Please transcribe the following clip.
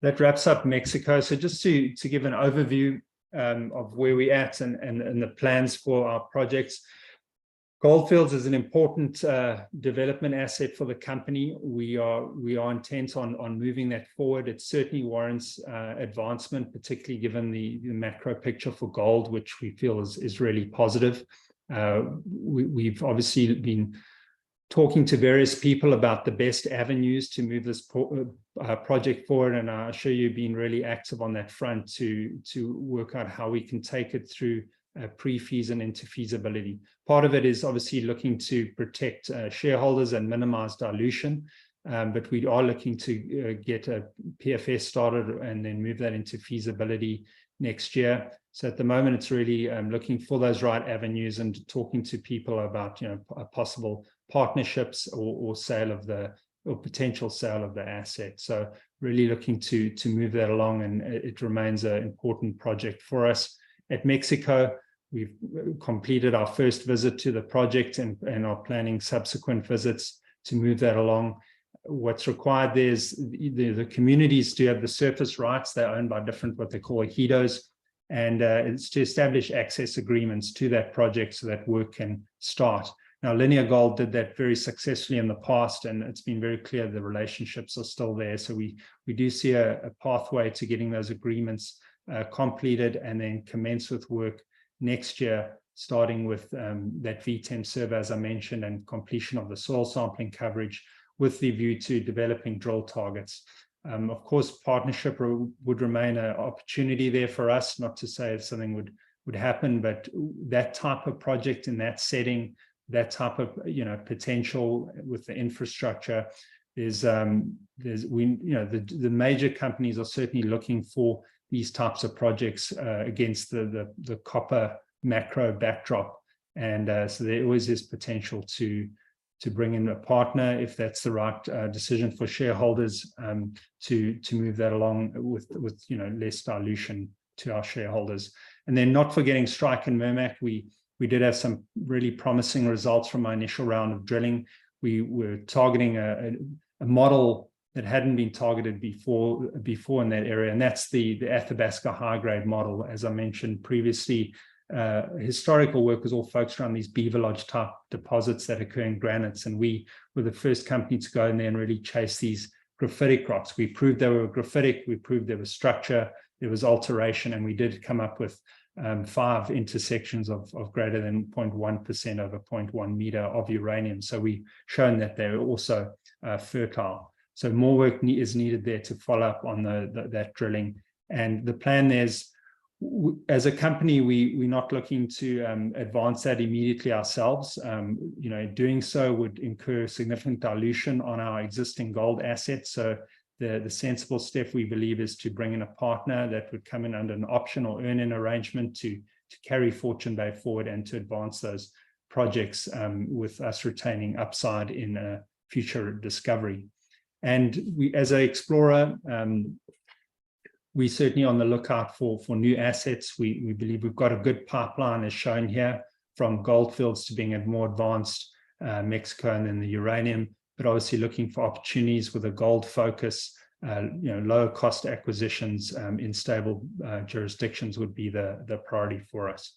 That wraps up Mexico. So just to give an overview of where we're at and the plans for our projects. Goldfields is an important development asset for the company. We are intent on moving that forward. It certainly warrants advancement, particularly given the macro picture for gold, which we feel is really positive. We've obviously been talking to various people about the best avenues to move this project forward, and I assure you being really active on that front to work out how we can take it through pre-feas and into feasibility. Part of it is obviously looking to protect shareholders and minimize dilution, but we are looking to get a PFS started and then move that into feasibility next year. So at the moment, it's really looking for those right avenues and talking to people about possible partnerships or sale of or potential sale of the asset. So really looking to move that along, and it remains an important project for us. At Mexico, we've completed our first visit to the project and are planning subsequent visits to move that along. What's required there is the communities do have the surface rights. They're owned by different, what they call ejidos, and it's to establish access agreements to that project so that work can start. Now, Linear Gold did that very successfully in the past, and it's been very clear the relationships are still there. So we do see a pathway to getting those agreements completed and then commence with work next year, starting with that V10 survey, as I mentioned, and completion of the soil sampling coverage with the view to developing drill targets. Of course, partnership would remain an opportunity there for us, not to say if something would happen, but that type of project in that setting, that type of potential with the infrastructure, the major companies are certainly looking for these types of projects against the copper macro backdrop, and so there always is potential to bring in a partner if that's the right decision for shareholders, to move that along with less dilution to our shareholders. And then not forgetting Strike and Mermac, we did have some really promising results from our initial round of drilling. We were targeting a model that hadn't been targeted before in that area, and that's the Athabasca high-grade model. As I mentioned previously, historical work was all focused around these beaver lodge type deposits that occur in granites, and we were the first company to go in there and really chase these graphitic rocks. We proved they were graphitic, we proved there was structure, there was alteration, and we did come up with 5 intersections of greater than 0.1% over 0.1 meter of uranium. So we've shown that they're also fertile. So more work is needed there to follow up on that drilling. And the plan is, as a company, we're not looking to advance that immediately ourselves. Doing so would incur significant dilution on our existing gold assets. So the sensible step, we believe, is to bring in a partner that would come in under an option or earn-in arrangement to carry Fortune Bay forward and to advance those projects with us retaining upside in a future discovery. And we, as an explorer, we're certainly on the lookout for new assets. We believe we've got a good pipeline, as shown here, from Goldfields to being at more advanced Mexico and then the uranium, but obviously looking for opportunities with a gold focus. Lower cost acquisitions in stable jurisdictions would be the priority for us.